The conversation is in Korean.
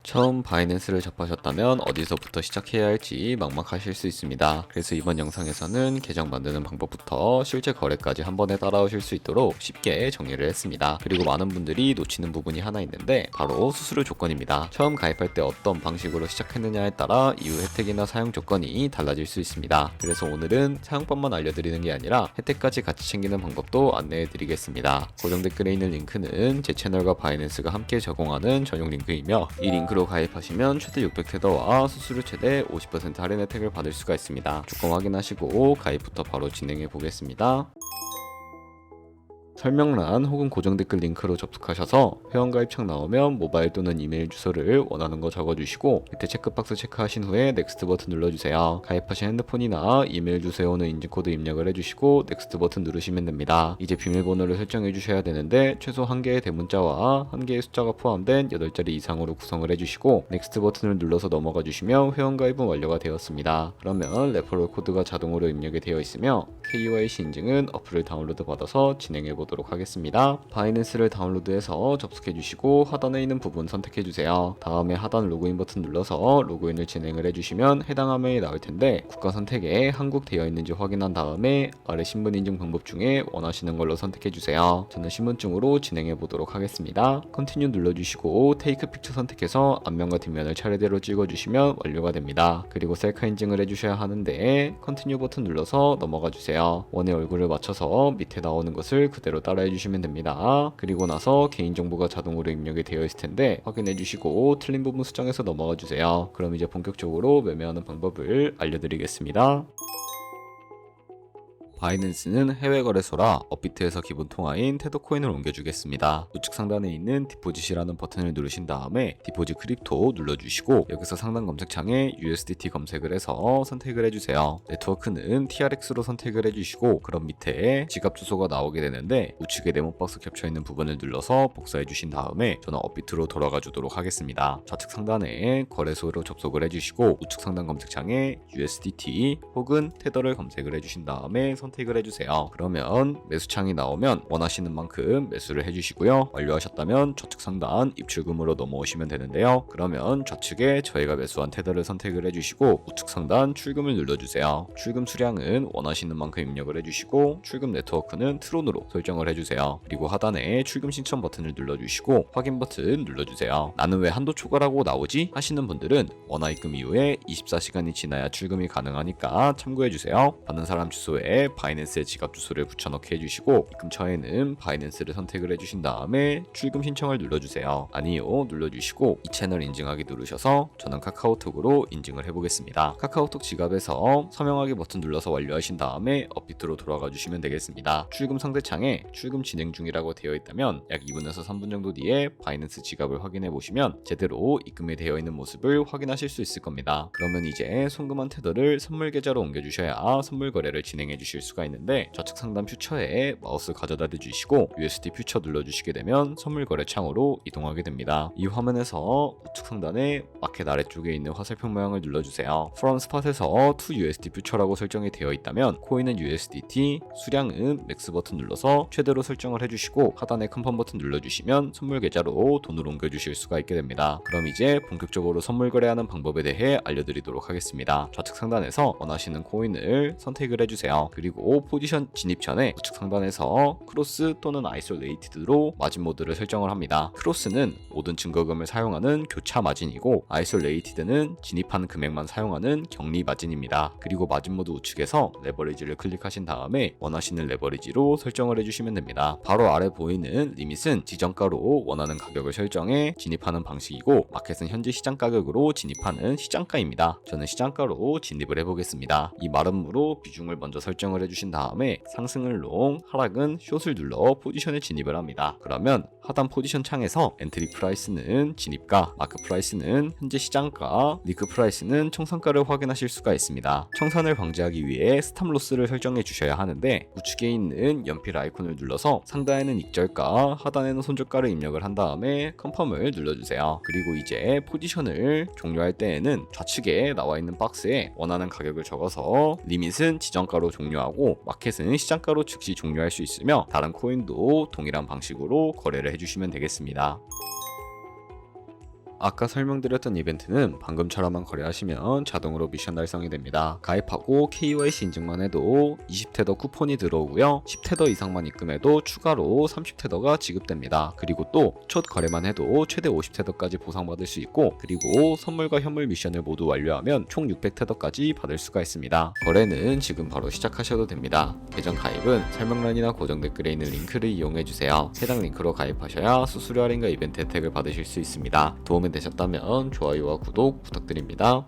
처음 바이낸스를 접하셨다면 어디서부터 시작해야 할지 막막하실 수 있습니다. 그래서 이번 영상에서는 계정 만드는 방법부터 실제 거래까지 한 번에 따라오실 수 있도록 쉽게 정리를 했습니다. 그리고 많은 분들이 놓치는 부분이 하나 있는데 바로 수수료 조건입니다. 처음 가입할 때 어떤 방식으로 시작했느냐에 따라 이후 혜택이나 사용 조건이 달라질 수 있습니다. 그래서 오늘은 사용법만 알려드리는 게 아니라 혜택까지 같이 챙기는 방법도 안내해드리겠습니다. 고정 댓글에 있는 링크는 제 채널과 바이낸스가 함께 제공하는 전용 링크이며 이 링크로 가입하시면 최대 600테더와 수수료 최대 50% 할인 혜택을 받을 수가 있습니다. 조건 확인하시고 가입부터 바로 진행해 보겠습니다. 설명란 혹은 고정 댓글 링크로 접속하셔서 회원가입창 나오면 모바일 또는 이메일 주소를 원하는 거 적어주시고 밑에 체크박스 체크하신 후에 넥스트 버튼 눌러주세요. 가입하신 핸드폰이나 이메일 주소에 오는 인증코드 입력을 해주시고 넥스트 버튼 누르시면 됩니다. 이제 비밀번호를 설정해 주셔야 되는데 최소 1개의 대문자와 1개의 숫자가 포함된 8자리 이상으로 구성을 해주시고 넥스트 버튼을 눌러서 넘어가 주시면 회원가입은 완료가 되었습니다. 그러면 레퍼럴 코드가 자동으로 입력이 되어 있으며 KYC 인증은 어플을 다운로드 받아서 진행해 보도록 하겠습니다. 바이낸스를 다운로드해서 접속해 주시고 하단에 있는 부분 선택해 주세요. 다음에 하단 로그인 버튼 눌러서 로그인을 진행을 해주시면 해당 화면이 나올 텐데 국가 선택에 한국 되어 있는지 확인한 다음에 아래 신분 인증 방법 중에 원하시는 걸로 선택해 주세요. 저는 신분증으로 진행해 보도록 하겠습니다. 컨티뉴 눌러주시고 테이크 픽처 선택해서 앞면과 뒷면을 차례대로 찍어주시면 완료가 됩니다. 그리고 셀카 인증을 해주셔야 하는데 컨티뉴 버튼 눌러서 넘어가 주세요. 원의 얼굴을 맞춰서 밑에 나오는 것을 그대로 따라해 주시면 됩니다. 그리고 나서 개인정보가 자동으로 입력이 되어 있을 텐데 확인해 주시고 틀린 부분 수정해서 넘어가 주세요. 그럼 이제 본격적으로 매매하는 방법을 알려드리겠습니다. 바이낸스는 해외 거래소라 업비트에서 기본 통화인 테더 코인을 옮겨주겠습니다. 우측 상단에 있는 디포짓이라는 버튼을 누르신 다음에 디포짓 크립토 눌러주시고 여기서 상단 검색창에 USDT 검색을 해서 선택을 해주세요. 네트워크는 TRX로 선택을 해주시고 그럼 밑에 지갑 주소가 나오게 되는데 우측에 네모박스 겹쳐있는 부분을 눌러서 복사해 주신 다음에 저는 업비트로 돌아가 주도록 하겠습니다. 좌측 상단에 거래소로 접속을 해주시고 우측 상단 검색창에 USDT 혹은 테더를 검색을 해주신 다음에 선택을 해주세요. 그러면 매수창이 나오면 원하시는 만큼 매수를 해주시고요. 완료하셨다면 좌측 상단 입출금으로 넘어오시면 되는데요. 그러면 좌측에 저희가 매수한 테더를 선택을 해주시고 우측 상단 출금을 눌러주세요. 출금 수량은 원하시는 만큼 입력을 해주시고 출금 네트워크는 트론으로 설정을 해주세요. 그리고 하단에 출금 신청 버튼을 눌러주시고 확인 버튼 눌러주세요. 나는 왜 한도 초과라고 나오지? 하시는 분들은 원화 입금 이후에 24시간이 지나야 출금이 가능하니까 참고해주세요. 받는 사람 주소에 바이낸스의 지갑 주소를 붙여넣기 해주시고 입금처에는 바이낸스를 선택을 해주신 다음에 출금 신청을 눌러주세요. 아니요 눌러주시고 이 채널 인증하기 누르셔서 저는 카카오톡으로 인증을 해보겠습니다. 카카오톡 지갑에서 서명하기 버튼 눌러서 완료하신 다음에 업비트로 돌아가 주시면 되겠습니다. 출금 상대창에 출금 진행 중이라고 되어 있다면 약 2분에서 3분 정도 뒤에 바이낸스 지갑을 확인해 보시면 제대로 입금이 되어 있는 모습을 확인하실 수 있을 겁니다. 그러면 이제 송금한 테더를 선물 계좌로 옮겨주셔야 선물 거래를 진행해 주실 수가 있는데 좌측 상단 퓨처에 마우스 가져다 대주시고 USD 퓨처 눌러주시게 되면 선물 거래 창으로 이동하게 됩니다. 이 화면에서 우측 상단에 마켓 아래쪽에 있는 화살표 모양을 눌러주세요. From Spot에서 to USD 퓨처라고 설정이 되어 있다면 코인은 USDT, 수량은 맥스 버튼 눌러서 최대로 설정을 해주시고 하단에 컨펌 버튼 눌러주시면 선물 계좌로 돈을 옮겨주실 수가 있게 됩니다. 그럼 이제 본격적으로 선물 거래하는 방법에 대해 알려드리도록 하겠습니다. 좌측 상단에서 원하시는 코인을 선택을 해주세요. 그리고 포지션 진입 전에 우측 상단에서 크로스 또는 아이솔레이티드로 마진 모드를 설정을 합니다. 크로스는 모든 증거금을 사용하는 교차 마진이고 아이솔레이티드는 진입한 금액만 사용하는 격리 마진입니다. 그리고 마진 모드 우측에서 레버리지를 클릭하신 다음에 원하시는 레버리지로 설정을 해주시면 됩니다. 바로 아래 보이는 리밋은 지정가로 원하는 가격을 설정해 진입하는 방식이고 마켓은 현재 시장 가격으로 진입하는 시장가입니다. 저는 시장가로 진입을 해보겠습니다. 이 마름모로 비중을 먼저 설정을 해주신 다음에 상승은 롱, 하락은 숏을 눌러 포지션에 진입을 합니다. 그러면 하단 포지션 창에서 엔트리 프라이스는 진입가, 마크 프라이스는 현재 시장가, 리크 프라이스는 청산가를 확인하실 수가 있습니다. 청산을 방지하기 위해 스탑 로스를 설정해 주셔야 하는데 우측에 있는 연필 아이콘을 눌러서 상단에는 익절가, 하단에는 손절가를 입력을 한 다음에 컨펌을 눌러주세요. 그리고 이제 포지션을 종료할 때에는 좌측에 나와 있는 박스에 원하는 가격을 적어서 리밋은 지정가로 종료하고 마켓은 시장가로 즉시 종료할 수 있으며 다른 코인도 동일한 방식으로 거래를 해주시면 되겠습니다. 아까 설명드렸던 이벤트는 방금처럼만 거래하시면 자동으로 미션 달성이 됩니다. 가입하고 KYC 인증만 해도 20테더 쿠폰이 들어오고요. 10테더 이상만 입금해도 추가로 30테더가 지급됩니다. 그리고 또 첫 거래만 해도 최대 50테더까지 보상받을 수 있고, 그리고 선물과 현물 미션을 모두 완료하면 총 600테더까지 받을 수가 있습니다. 거래는 지금 바로 시작하셔도 됩니다. 계정 가입은 설명란이나 고정 댓글에 있는 링크를 이용해주세요. 해당 링크로 가입하셔야 수수료 할인과 이벤트 혜택을 받으실 수 있습니다. 도움이 되셨다면 좋아요와 구독 부탁드립니다.